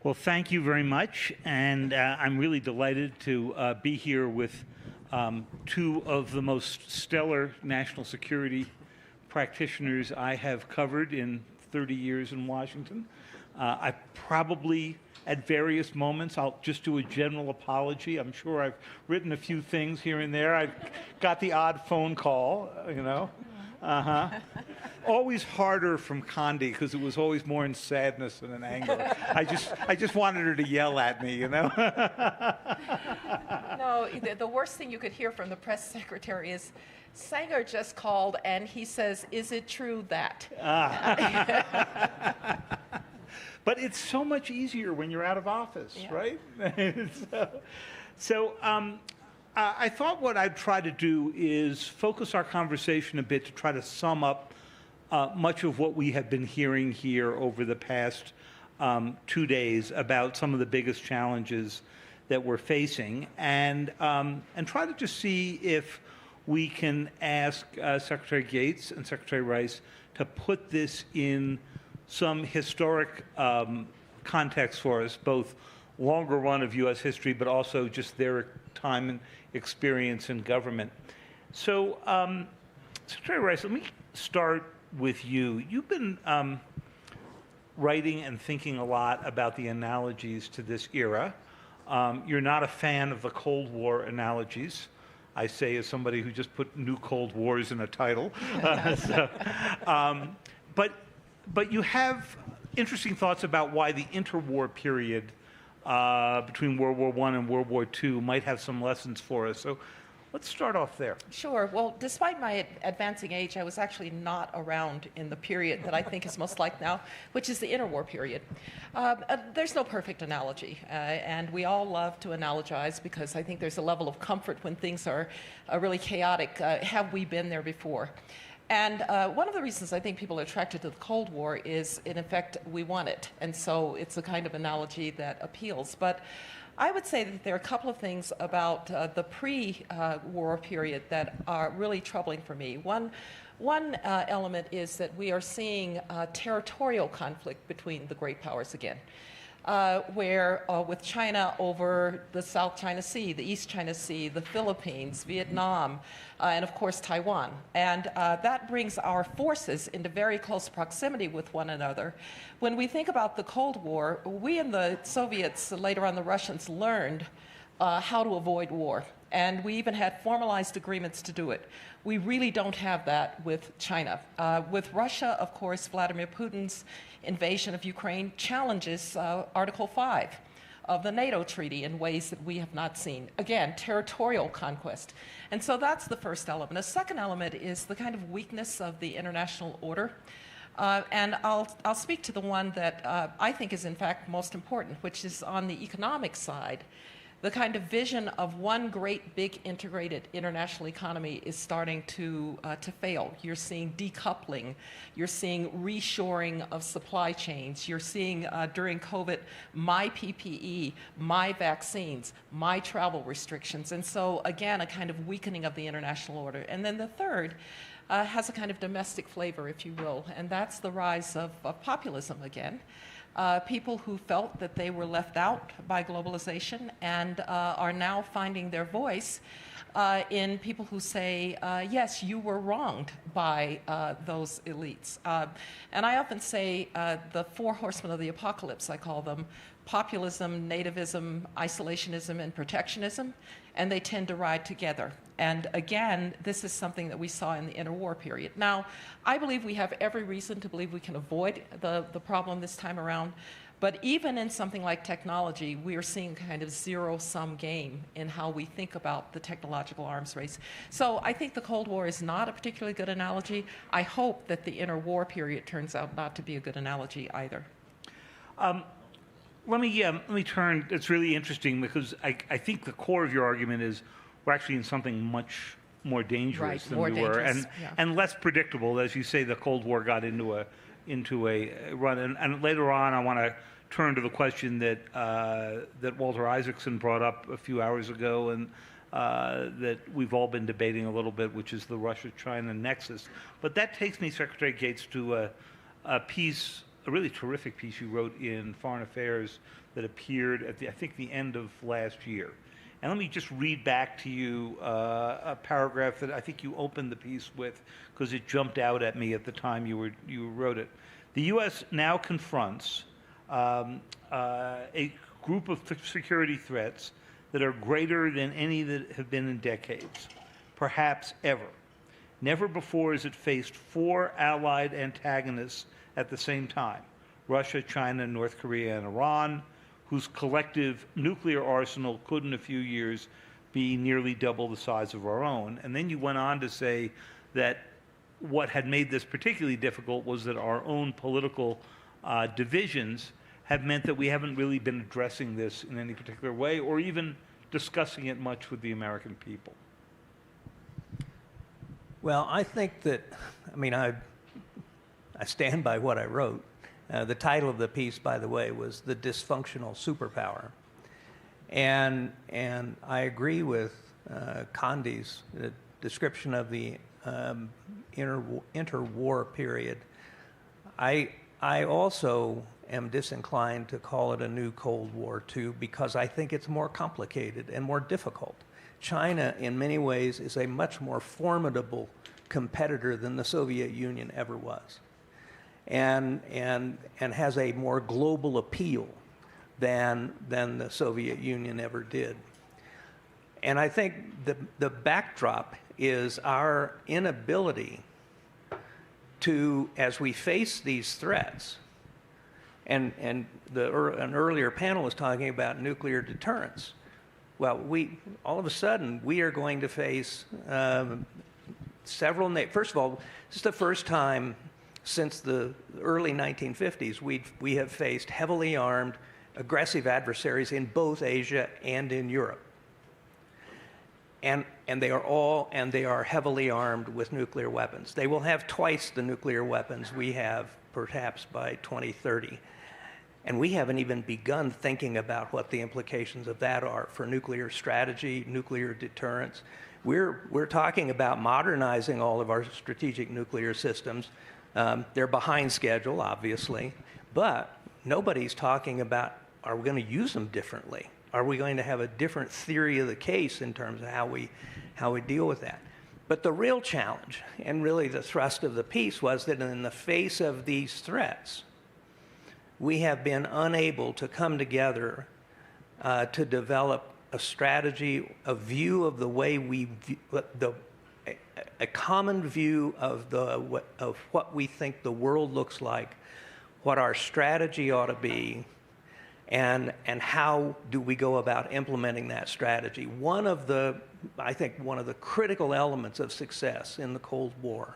Well, thank you very much, and I'm really delighted to be here with two of the most stellar national security practitioners I have covered in 30 years in Washington. I probably, at various moments, I'll just do a general apology. I'm sure I've written a few things here and there. I've got the odd phone call, you know. Always harder from Condi because it was always more in sadness than in anger. I just wanted her to yell at me, you know. No, the worst thing you could hear from the press secretary is, Sanger just called and he says, "Is it true that?" But it's so much easier when you're out of office, yeah. Right? I thought what I'd try to do is focus our conversation a bit to try to sum up much of what we have been hearing here over the past 2 days about some of the biggest challenges that we're facing, and try to just see if we can ask Secretary Gates and Secretary Rice to put this in some historic context for us, both longer run of U.S. history, but also just their time and experience in government. So, Secretary Rice, let me start with you. You've been writing and thinking a lot about the analogies to this era. You're not a fan of the Cold War analogies. I say as somebody who just put New Cold Wars in a title. But you have interesting thoughts about why the interwar period between World War I and World War II might have some lessons for us. So let's start off there. Sure. Well, despite my advancing age, I was actually not around in the period that I think is most like now, which is the interwar period. There's no perfect analogy, and we all love to analogize because I think there's a level of comfort when things are really chaotic. Have we been there before? And one of the reasons I think people are attracted to the Cold War is, in effect, we won it. And so it's a kind of analogy that appeals. But I would say that there are a couple of things about the pre-war period that are really troubling for me. One element is that we are seeing territorial conflict between the great powers again. Where with China over the South China Sea, the East China Sea, the Philippines, Vietnam, and of course Taiwan. And that brings our forces into very close proximity with one another. When we think about the Cold War, we and the Soviets, later on the Russians, learned how to avoid war. And we even had formalized agreements to do it. We really don't have that with China. With Russia, of course, Vladimir Putin's invasion of Ukraine challenges Article 5 of the NATO treaty in ways that we have not seen. Again, territorial conquest. And so that's the first element. A second element is the kind of weakness of the international order. And I'll speak to the one that I think is, in fact, most important, which is on the economic side. The kind of vision of one great, big, integrated international economy is starting to fail. You're seeing decoupling. You're seeing reshoring of supply chains. You're seeing, during COVID, my PPE, my vaccines, my travel restrictions. And so, again, a kind of weakening of the international order. And then the third has a kind of domestic flavor, if you will, and that's the rise of populism again. People who felt that they were left out by globalization and are now finding their voice in people who say, yes, you were wronged by those elites. And I often say the four horsemen of the apocalypse, I call them: populism, nativism, isolationism, and protectionism, and they tend to ride together. And again, this is something that we saw in the interwar period. Now, I believe we have every reason to believe we can avoid the problem this time around, but even in something like technology, we are seeing kind of zero-sum game in how we think about the technological arms race. So I think the Cold War is not a particularly good analogy. I hope that the interwar period turns out not to be a good analogy either. Let me turn. It's really interesting because I think the core of your argument is we're actually in something much more dangerous than we were, and less predictable. As you say, the Cold War got into a run, and later on, I want to turn to the question that Walter Isaacson brought up a few hours ago, and that we've all been debating a little bit, which is the Russia-China nexus. But that takes me, Secretary Gates, to a piece, a really terrific piece you wrote in Foreign Affairs that appeared at I think the end of last year. And let me just read back to you a paragraph that I think you opened the piece with, because it jumped out at me at the time you wrote it. The U.S. now confronts a group of security threats that are greater than any that have been in decades, perhaps ever. Never before has it faced 4 allied antagonists at the same time: Russia, China, North Korea, and Iran, whose collective nuclear arsenal could in a few years be nearly double the size of our own. And then you went on to say that what had made this particularly difficult was that our own political divisions have meant that we haven't really been addressing this in any particular way or even discussing it much with the American people. Well, I think that, I stand by what I wrote. The title of the piece, by the way, was "The Dysfunctional Superpower." And I agree with Condi's description of the interwar period. I also am disinclined to call it a new Cold War, too, because I think it's more complicated and more difficult. China, in many ways, is a much more formidable competitor than the Soviet Union ever was, and has a more global appeal than the Soviet Union ever did. And I think the backdrop is our inability to, as we face these threats, and an earlier panel was talking about nuclear deterrence. Well, all of a sudden, we are going to face first of all, this is the first time since the early 1950s we have faced heavily armed, aggressive adversaries in both Asia and in Europe. And they are heavily armed with nuclear weapons. They will have twice the nuclear weapons we have, perhaps by 2030. And we haven't even begun thinking about what the implications of that are for nuclear strategy, nuclear deterrence. We're talking about modernizing all of our strategic nuclear systems. They're behind schedule, obviously, but nobody's talking about, are we going to use them differently? Are we going to have a different theory of the case in terms of how we deal with that? But the real challenge, and really the thrust of the piece, was that in the face of these threats, we have been unable to come together to develop a strategy, a view of the way a common view of what we think the world looks like, what our strategy ought to be, and how do we go about implementing that strategy. I think one of the critical elements of success in the Cold War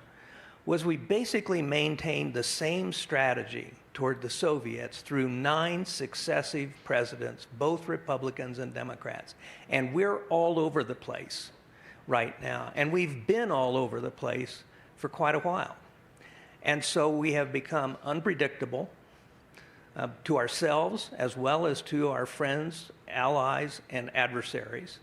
was we basically maintained the same strategy toward the Soviets through 9 successive presidents, both Republicans and Democrats. And we're all over the place right now. And we've been all over the place for quite a while. And so we have become unpredictable to ourselves as well as to our friends, allies, and adversaries.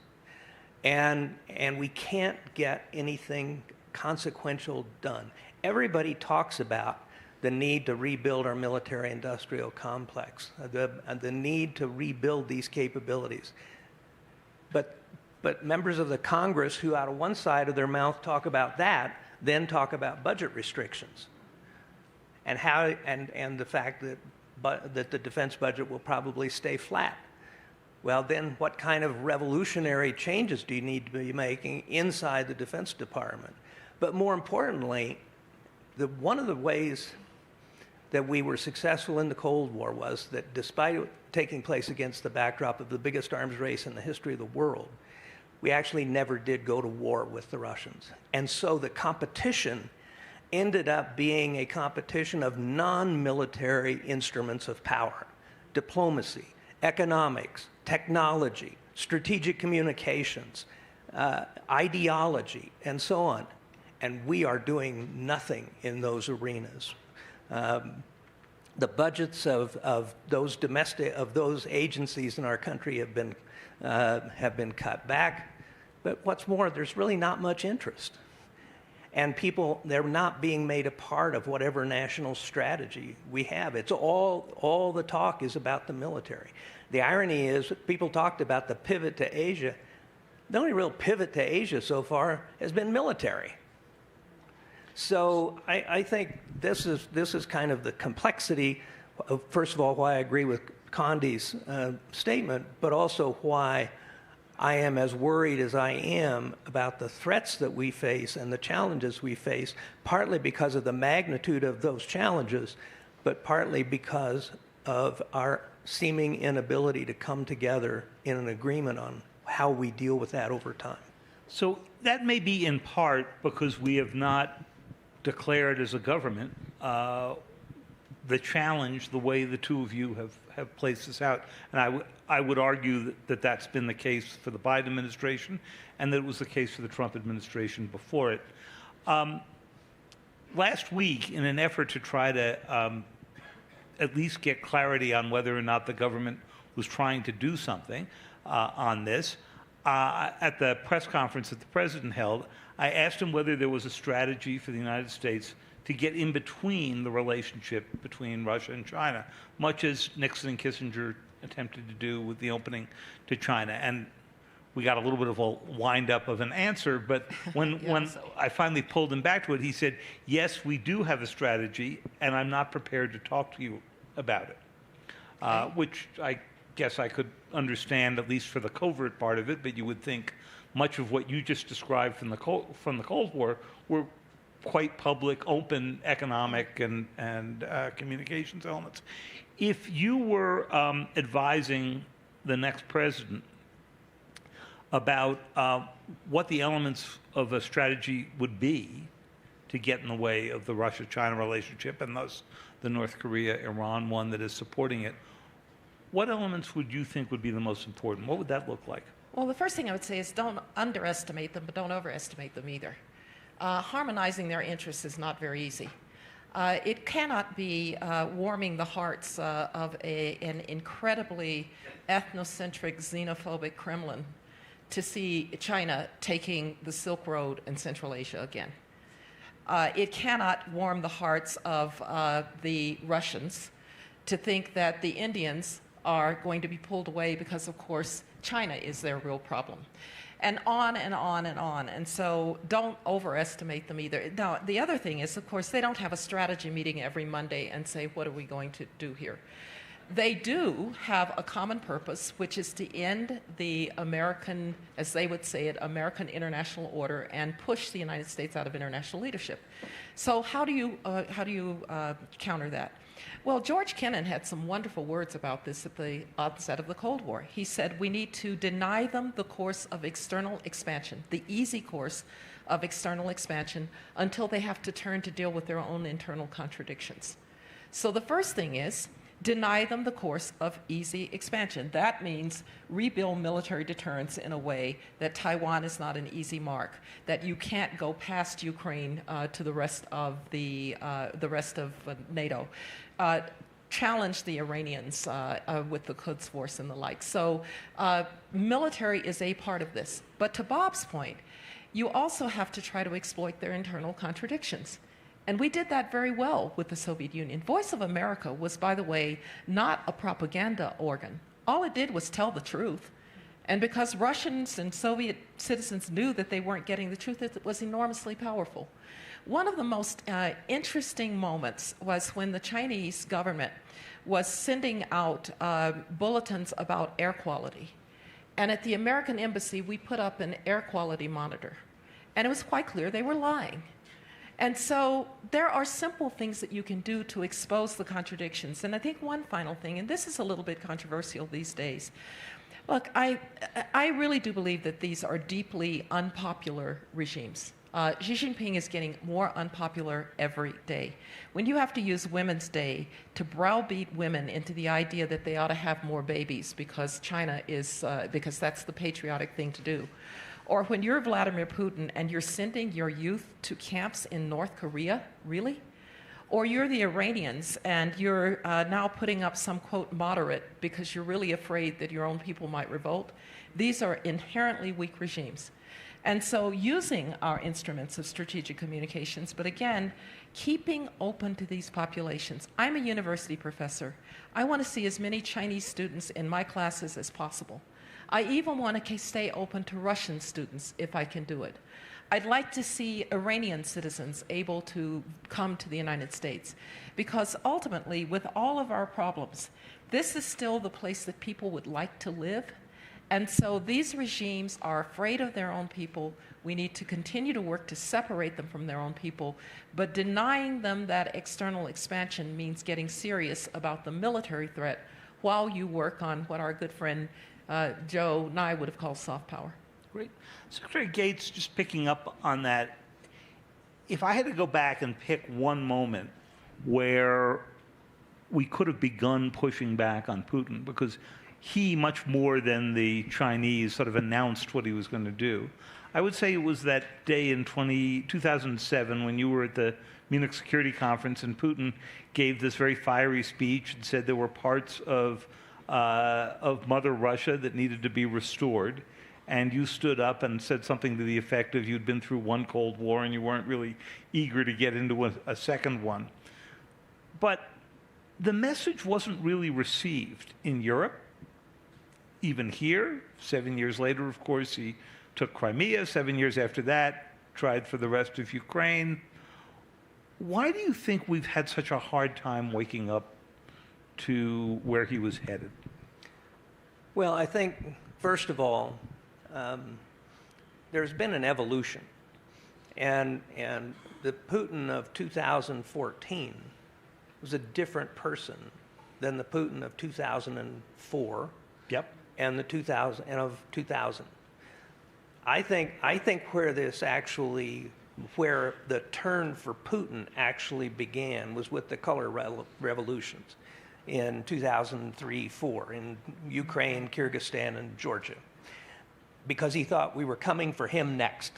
And we can't get anything consequential done. Everybody talks about the need to rebuild our military-industrial complex, the need to rebuild these capabilities. But members of the Congress who out of one side of their mouth talk about that, then talk about budget restrictions and the fact that the defense budget will probably stay flat. Well, then what kind of revolutionary changes do you need to be making inside the Defense Department? But more importantly, one of the ways that we were successful in the Cold War was that despite it taking place against the backdrop of the biggest arms race in the history of the world, we actually never did go to war with the Russians. And so the competition ended up being a competition of non-military instruments of power: diplomacy, economics, technology, strategic communications, ideology, and so on. And we are doing nothing in those arenas. The budgets of those agencies in our country have been cut back. But what's more, there's really not much interest. And people, they're not being made a part of whatever national strategy we have. It's all the talk is about the military. The irony is people talked about the pivot to Asia. The only real pivot to Asia so far has been military. So I think this is kind of the complexity of, first of all, why I agree with Condi's statement, but also why I am as worried as I am about the threats that we face and the challenges we face, partly because of the magnitude of those challenges, but partly because of our seeming inability to come together in an agreement on how we deal with that over time. So that may be in part because we have not declared as a government the challenge the way the two of you have placed this out. And I would argue that that's been the case for the Biden administration and that it was the case for the Trump administration before it. Last week, in an effort to try to at least get clarity on whether or not the government was trying to do something on this, at the press conference that the president held, I asked him whether there was a strategy for the United States to get in between the relationship between Russia and China, much as Nixon and Kissinger attempted to do with the opening to China. And we got a little bit of a wind-up of an answer, but when I finally pulled him back to it, he said, yes, we do have a strategy, and I'm not prepared to talk to you about it, which I guess I could understand, at least for the covert part of it, but you would think much of what you just described from the Cold War were quite public, open economic and communications elements. If you were advising the next president about what the elements of a strategy would be to get in the way of the Russia-China relationship and thus the North Korea-Iran one that is supporting it, what elements would you think would be the most important? What would that look like? Well, the first thing I would say is don't underestimate them, but don't overestimate them either. Harmonizing their interests is not very easy. It cannot be warming the hearts of an incredibly ethnocentric, xenophobic Kremlin to see China taking the Silk Road in Central Asia again. It cannot warm the hearts of the Russians to think that the Indians are going to be pulled away because, of course, China is their real problem. And on and on and on. And so don't overestimate them either. Now, the other thing is, of course, they don't have a strategy meeting every Monday and say, what are we going to do here? They do have a common purpose, which is to end the American, as they would say it, American international order and push the United States out of international leadership. So how do you counter that? Well, George Kennan had some wonderful words about this at the onset of the Cold War. He said, we need to deny them the course of external expansion, the easy course of external expansion, until they have to turn to deal with their own internal contradictions. So the first thing is, deny them the course of easy expansion. That means rebuild military deterrence in a way that Taiwan is not an easy mark, that you can't go past Ukraine to the rest of NATO. Challenge the Iranians with the Quds Force and the like. So military is a part of this. But to Bob's point, you also have to try to exploit their internal contradictions. And we did that very well with the Soviet Union. Voice of America was, by the way, not a propaganda organ. All it did was tell the truth. And because Russians and Soviet citizens knew that they weren't getting the truth, it was enormously powerful. One of the most interesting moments was when the Chinese government was sending out bulletins about air quality. And at the American embassy, we put up an air quality monitor. And it was quite clear they were lying. And so there are simple things that you can do to expose the contradictions. And I think one final thing, and this is a little bit controversial these days. Look, I really do believe that these are deeply unpopular regimes. Xi Jinping is getting more unpopular every day. When you have to use Women's Day to browbeat women into the idea that they ought to have more babies because China is, because that's the patriotic thing to do, or when you're Vladimir Putin and you're sending your youth to camps in North Korea, really? Or you're the Iranians and you're now putting up some, quote, moderate because you're really afraid that your own people might revolt. These are inherently weak regimes. And so using our instruments of strategic communications, but again, keeping open to these populations. I'm a university professor. I want to see as many Chinese students in my classes as possible. I even want to stay open to Russian students if I can do it. I'd like to see Iranian citizens able to come to the United States, because ultimately, with all of our problems, this is still the place that people would like to live. And so these regimes are afraid of their own people. We need to continue to work to separate them from their own people, but denying them that external expansion means getting serious about the military threat while you work on what our good friend Joe Nye would have called soft power. Great. Secretary Gates, just picking up on that, if I had to go back and pick one moment where we could have begun pushing back on Putin, because he, much more than the Chinese, sort of announced what he was going to do, I would say it was that day in 2007 when you were at the Munich Security Conference and Putin gave this very fiery speech and said there were parts of Mother Russia that needed to be restored. And you stood up and said something to the effect of you'd been through one Cold War and you weren't really eager to get into a second one. But the message wasn't really received in Europe. Even here, 7 years later, of course, he took Crimea. 7 years after that, tried for the rest of Ukraine. Why do you think we've had such a hard time waking up to where he was headed? Well, I think, first of all, there's been an evolution. And the Putin of 2014 was a different person than the Putin of 2004. Yep. And of 2000. I think where the turn for Putin actually began was with the color revolutions in 2003-4 in Ukraine, Kyrgyzstan, and Georgia, because he thought we were coming for him next.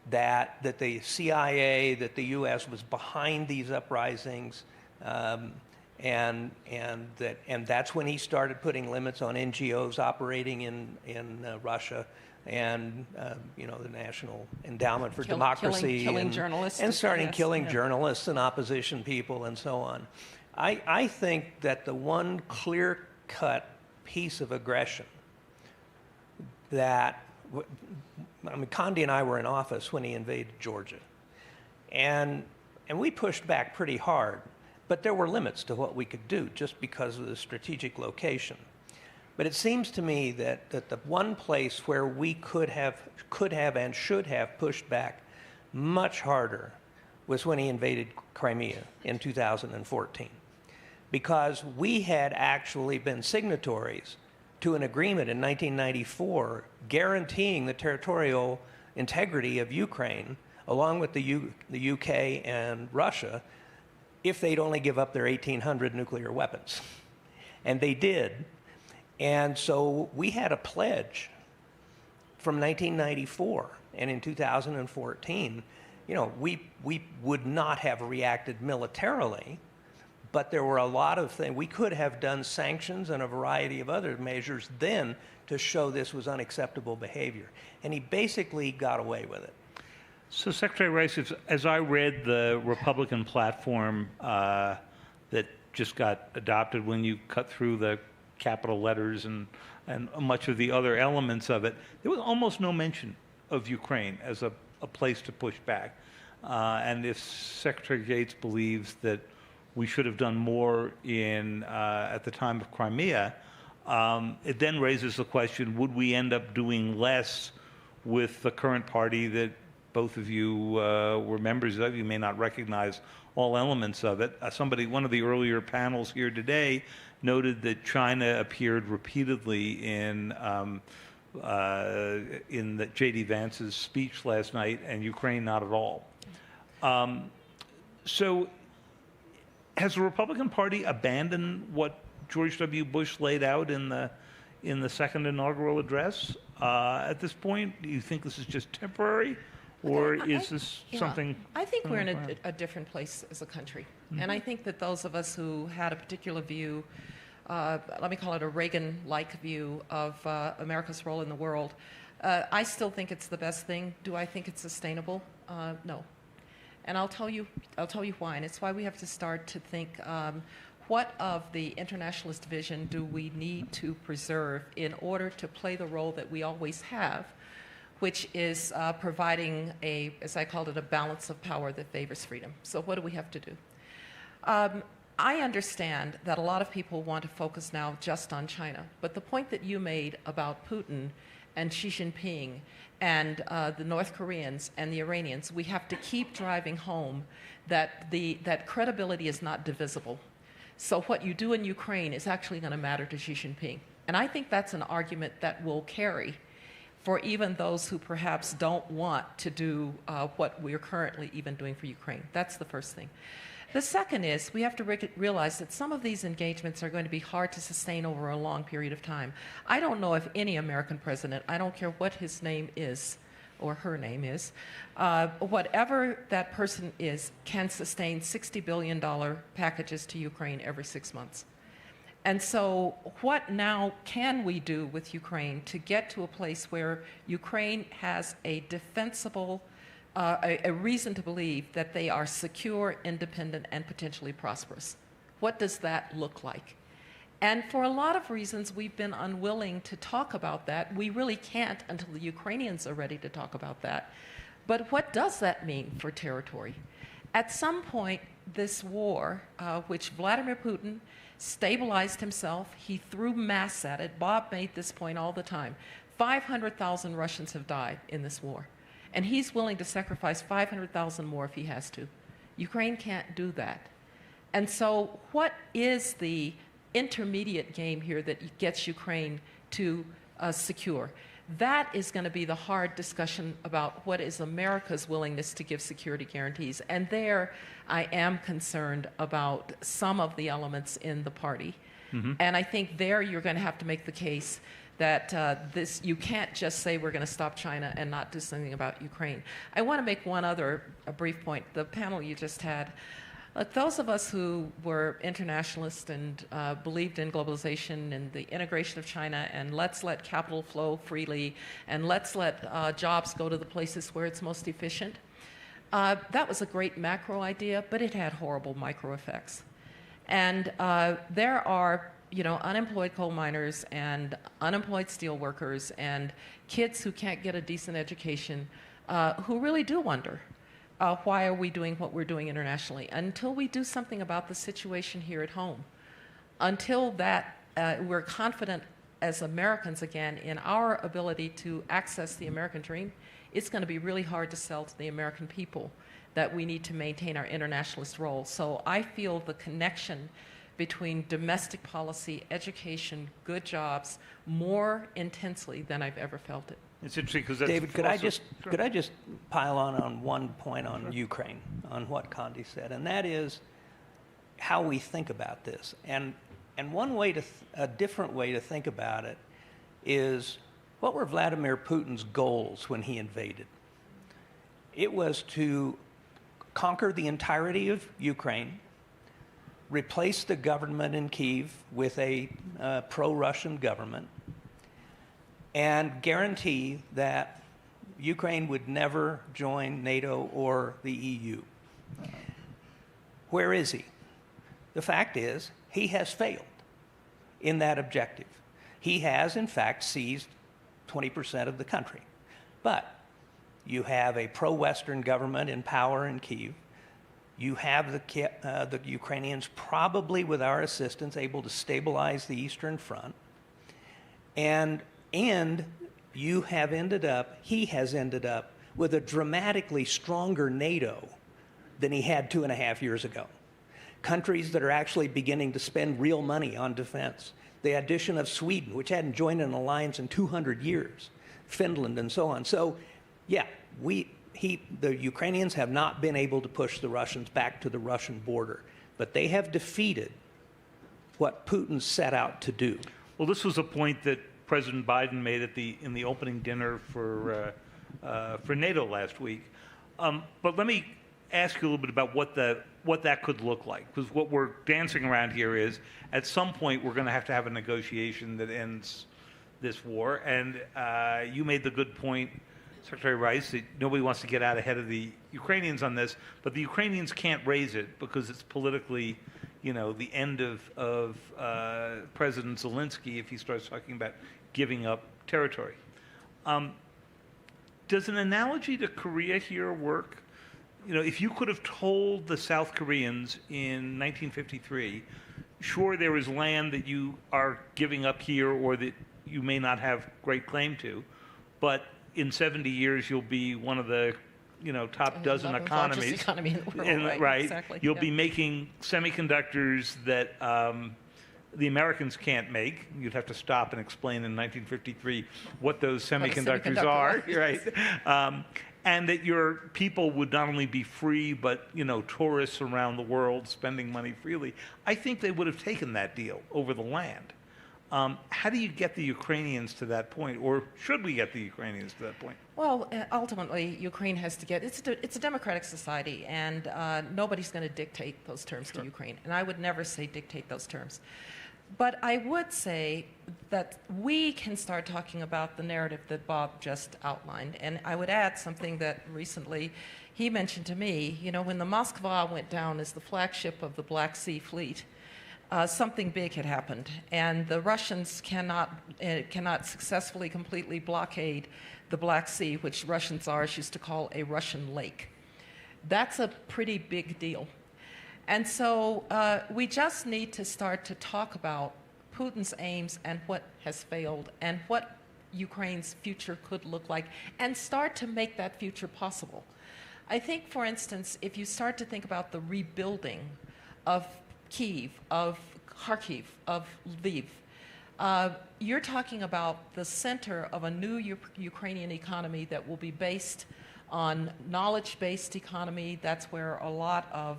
That the CIA, that the U.S. was behind these uprisings. And that's when he started putting limits on NGOs operating in Russia, and the National Endowment for Democracy, killing journalists, and starting killing journalists and opposition people and so on. I think that the one clear-cut piece of aggression that, Condi and I were in office when he invaded Georgia, and we pushed back pretty hard. But there were limits to what we could do just because of the strategic location. But it seems to me that the one place where we could have and should have pushed back much harder was when he invaded Crimea in 2014. Because we had actually been signatories to an agreement in 1994 guaranteeing the territorial integrity of Ukraine, along with the UK and Russia, if they'd only give up their 1,800 nuclear weapons. And they did. And so we had a pledge from 1994. And in 2014, we would not have reacted militarily, but there were a lot of things. We could have done sanctions and a variety of other measures then to show this was unacceptable behavior. And he basically got away with it. So, Secretary Rice, as I read the Republican platform that just got adopted when you cut through the capital letters and much of the other elements of it, there was almost no mention of Ukraine as a place to push back. And if Secretary Gates believes that we should have done more at the time of Crimea, it then raises the question, would we end up doing less with the current party that both of you were members of? You may not recognize all elements of it. One of the earlier panels here today noted that China appeared repeatedly in J.D. Vance's speech last night, and Ukraine not at all. So has the Republican Party abandoned what George W. Bush laid out in the second inaugural address at this point? Do you think this is just temporary? Or is this something? I think we're in a different place as a country. Mm-hmm. And I think that those of us who had a particular view, let me call it a Reagan-like view of America's role in the world, I still think it's the best thing. Do I think it's sustainable? No. And I'll tell you why. And it's why we have to start to think, what of the internationalist vision do we need to preserve in order to play the role that we always have, which is providing as I called it, a balance of power that favors freedom. So what do we have to do? I understand that a lot of people want to focus now just on China, but the point that you made about Putin and Xi Jinping and the North Koreans and the Iranians, we have to keep driving home that that credibility is not divisible. So what you do in Ukraine is actually going to matter to Xi Jinping. And I think that's an argument that will carry for even those who perhaps don't want to do what we're currently even doing for Ukraine. That's the first thing. The second is we have to realize that some of these engagements are going to be hard to sustain over a long period of time. I don't know if any American president, I don't care what his name is or her name is, whatever that person is, can sustain $60 billion packages to Ukraine every 6 months. And so what now can we do with Ukraine to get to a place where Ukraine has a defensible, a reason to believe that they are secure, independent, and potentially prosperous? What does that look like? And for a lot of reasons, we've been unwilling to talk about that. We really can't until the Ukrainians are ready to talk about that. But what does that mean for territory? At some point, this war, which Vladimir Putin stabilized himself, he threw mass at it. Bob made this point all the time. 500,000 Russians have died in this war. And he's willing to sacrifice 500,000 more if he has to. Ukraine can't do that. And so what is the intermediate game here that gets Ukraine to secure? That is going to be the hard discussion about what is America's willingness to give security guarantees. And there I am concerned about some of the elements in the party. Mm-hmm. And I think there you're going to have to make the case that you can't just say we're going to stop China and not do something about Ukraine. I want to make one other brief point. The panel you just had, those of us who were internationalists and believed in globalization and the integration of China and let's let capital flow freely and let's let jobs go to the places where it's most efficient, that was a great macro idea, but it had horrible micro effects. And there are unemployed coal miners and unemployed steel workers and kids who can't get a decent education who really do wonder, why are we doing what we're doing internationally? Until we do something about the situation here at home, until that we're confident as Americans again in our ability to access the American dream, it's going to be really hard to sell to the American people that we need to maintain our internationalist role. So I feel the connection between domestic policy, education, good jobs, more intensely than I've ever felt it. It's interesting because that's David, could I just pile on one point on Ukraine, on what Condi said, and that is how we think about this. And one way a different way to think about it is, what were Vladimir Putin's goals when he invaded? It was to conquer the entirety of Ukraine, replace the government in Kyiv with a pro-Russian government, and guarantee that Ukraine would never join NATO or the EU. Where is he? The fact is, he has failed in that objective. He has, in fact, seized 20% of the country. But you have a pro-Western government in power in Kyiv. You have the Ukrainians, probably with our assistance, able to stabilize the Eastern Front. And he has ended up with a dramatically stronger NATO than he had 2.5 years ago. Countries that are actually beginning to spend real money on defense. The addition of Sweden, which hadn't joined an alliance in 200 years, Finland and so on. So, yeah, the Ukrainians have not been able to push the Russians back to the Russian border, but they have defeated what Putin set out to do. Well, this was a point that President Biden made in the opening dinner for NATO last week. But let me ask you a little bit about what that could look like, because what we're dancing around here is, at some point, we're going to have a negotiation that ends this war. And you made the good point, Secretary Rice, that nobody wants to get out ahead of the Ukrainians on this, but the Ukrainians can't raise it because it's politically, the end of President Zelensky if he starts talking about giving up territory. Does an analogy to Korea here work? If you could have told the South Koreans in 1953, sure, there is land that you are giving up here or that you may not have great claim to, but in 70 years you'll be one of the top dozen economies. Economy in the world, right? Exactly. You'll be making semiconductors that the Americans can't make. You'd have to stop and explain in 1953 what those semiconductors are, right? And that your people would not only be free, but tourists around the world spending money freely. I think they would have taken that deal over the land. How do you get the Ukrainians to that point, or should we get the Ukrainians to that point? Well, ultimately, Ukraine has to get, it's a democratic society, and nobody's going to dictate those terms to Ukraine. And I would never say dictate those terms. But I would say that we can start talking about the narrative that Bob just outlined. And I would add something that recently he mentioned to me. When the Moskva went down as the flagship of the Black Sea Fleet, something big had happened, and the Russians cannot successfully, completely blockade the Black Sea, which Russian czars used to call a Russian lake. That's a pretty big deal. And so we just need to start to talk about Putin's aims and what has failed and what Ukraine's future could look like, and start to make that future possible. I think, for instance, if you start to think about the rebuilding of Kyiv, of Kharkiv, of Lviv, you're talking about the center of a new Ukrainian economy that will be based on knowledge-based economy. That's where a lot of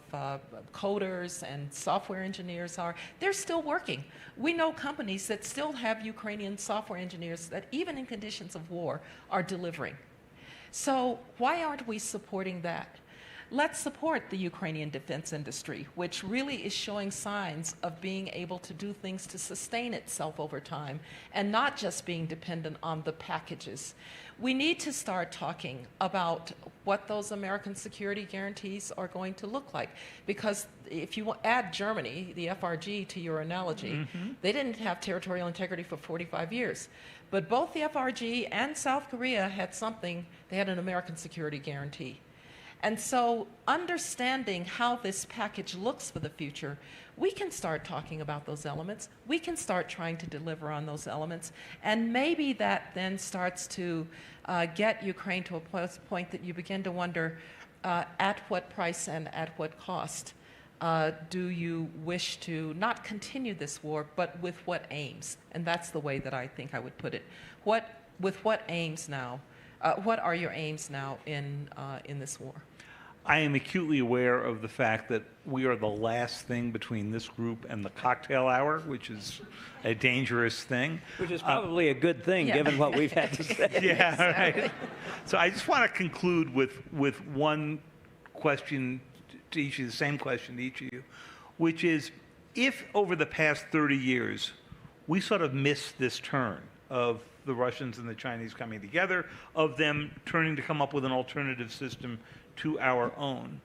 coders and software engineers are. They're still working. We know companies that still have Ukrainian software engineers that even in conditions of war are delivering. So why aren't we supporting that? Let's support the Ukrainian defense industry, which really is showing signs of being able to do things to sustain itself over time and not just being dependent on the packages. We need to start talking about what those American security guarantees are going to look like. Because if you add Germany, the FRG, to your analogy, they didn't have territorial integrity for 45 years. But both the FRG and South Korea had something, they had an American security guarantee. And so understanding how this package looks for the future, we can start talking about those elements. We can start trying to deliver on those elements. And maybe that then starts to get Ukraine to a point that you begin to wonder at what price and at what cost do you wish to not continue this war, but with what aims? And that's the way that I think I would put it. With what aims now? What are your aims now in this war? I am acutely aware of the fact that we are the last thing between this group and the cocktail hour, which is a dangerous thing. Which is probably a good thing, given what we've had to say. Yeah, Exactly. right. So I just want to conclude with one question to each of you, the same question to each of you, which is, if over the past 30 years we sort of missed this turn of the Russians and the Chinese coming together, of them turning to come up with an alternative system to our own,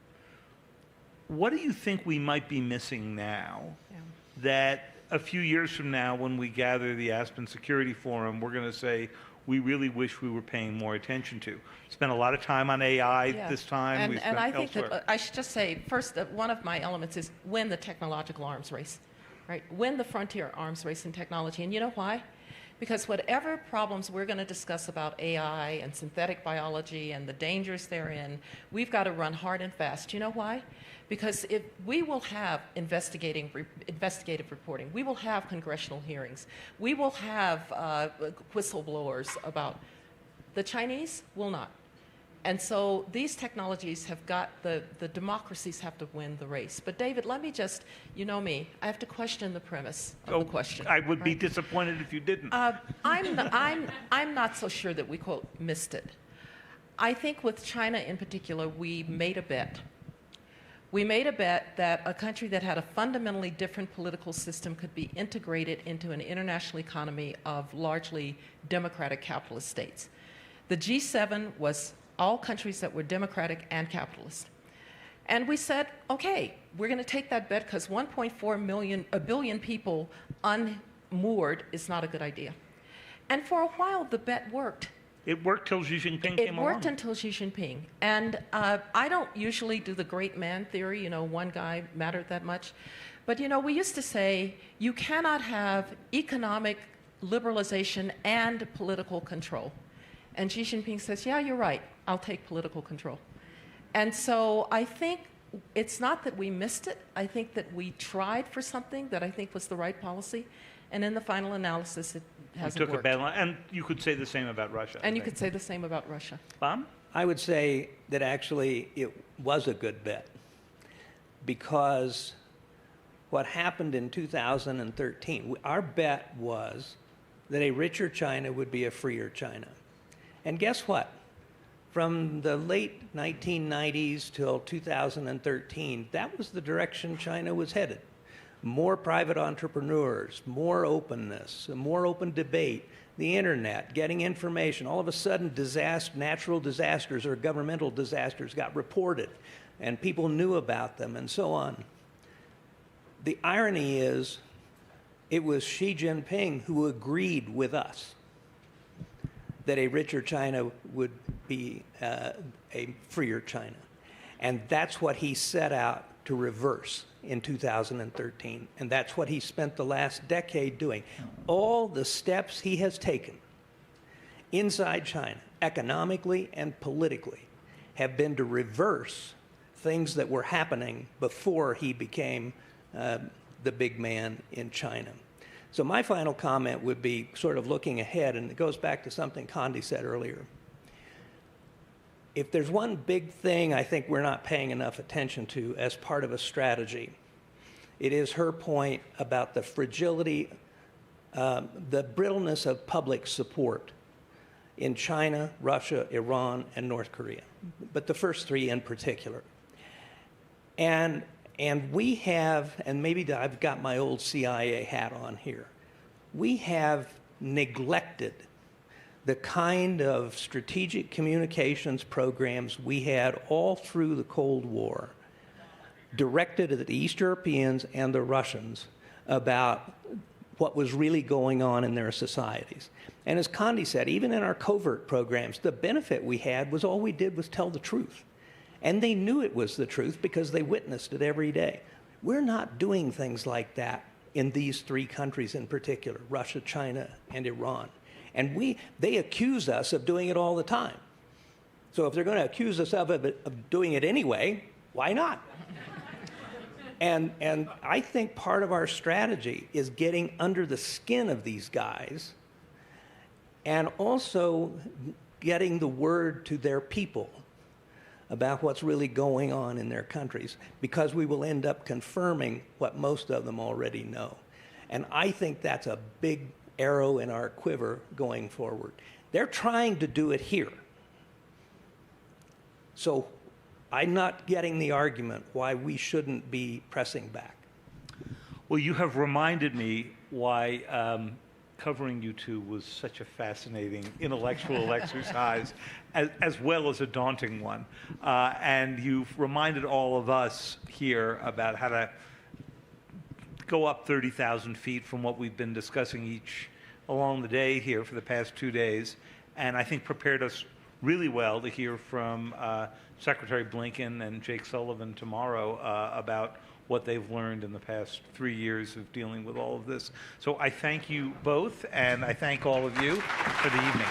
what do you think we might be missing now that a few years from now, when we gather the Aspen Security Forum, we're going to say, we really wish we were paying more attention to? Spent a lot of time on AI this time. And I think that I should just say, first, that one of my elements is win the technological arms race, right? Win the frontier arms race in technology. And you know why? Because whatever problems we're going to discuss about AI and synthetic biology and the dangers therein, we've got to run hard and fast. You know why? Because if we will have investigative reporting, we will have congressional hearings, we will have whistleblowers about. The Chinese will not. And so these technologies have got, the democracies have to win the race. But David, let me just, you know me, I have to question the premise of the question. I would be disappointed if you didn't. I'm not so sure that we, quote, missed it. I think with China in particular, we made a bet. We made a bet that a country that had a fundamentally different political system could be integrated into an international economy of largely democratic capitalist states. The G7 was all countries that were democratic and capitalist. And we said, okay, we're going to take that bet because 1.4 billion people unmoored is not a good idea. And for a while, the bet worked. It worked till Xi Jinping came along. It worked until Xi Jinping. And I don't usually do the great man theory, one guy mattered that much. But, we used to say you cannot have economic liberalization and political control. And Xi Jinping says, yeah, you're right, I'll take political control. And so I think it's not that we missed it. I think that we tried for something that I think was the right policy. And in the final analysis, it hasn't worked. We took a bad line. And you could say the same about Russia. And you could say the same about Russia. Bob? I would say that actually it was a good bet, because what happened in 2013, our bet was that a richer China would be a freer China. And guess what? From the late 1990s till 2013, that was the direction China was headed. More private entrepreneurs, more openness, more open debate, the internet, getting information. All of a sudden, natural disasters or governmental disasters got reported, and people knew about them, and so on. The irony is, it was Xi Jinping who agreed with us that a richer China would be a freer China. And that's what he set out to reverse in 2013. And that's what he spent the last decade doing. All the steps he has taken inside China, economically and politically, have been to reverse things that were happening before he became the big man in China. So my final comment would be sort of looking ahead, and it goes back to something Condi said earlier. If there's one big thing I think we're not paying enough attention to as part of a strategy, it is her point about the fragility, the brittleness of public support in China, Russia, Iran, and North Korea, but the first three in particular. And we have, and maybe I've got my old CIA hat on here, we have neglected the kind of strategic communications programs we had all through the Cold War, directed at the East Europeans and the Russians about what was really going on in their societies. And as Condi said, even in our covert programs, the benefit we had was all we did was tell the truth. And they knew it was the truth because they witnessed it every day. We're not doing things like that in these three countries in particular, Russia, China, and Iran. And they accuse us of doing it all the time. So if they're going to accuse us of doing it anyway, why not? And I think part of our strategy is getting under the skin of these guys and also getting the word to their people about what's really going on in their countries, because we will end up confirming what most of them already know. And I think that's a big arrow in our quiver going forward. They're trying to do it here. So I'm not getting the argument why we shouldn't be pressing back. Well, you have reminded me why covering you two was such a fascinating intellectual exercise, as well as a daunting one. And you've reminded all of us here about how to go up 30,000 feet from what we've been discussing each along the day here for the past 2 days, and I think prepared us really well to hear from Secretary Blinken and Jake Sullivan tomorrow about what they've learned in the past 3 years of dealing with all of this. So I thank you both, and I thank all of you for the evening.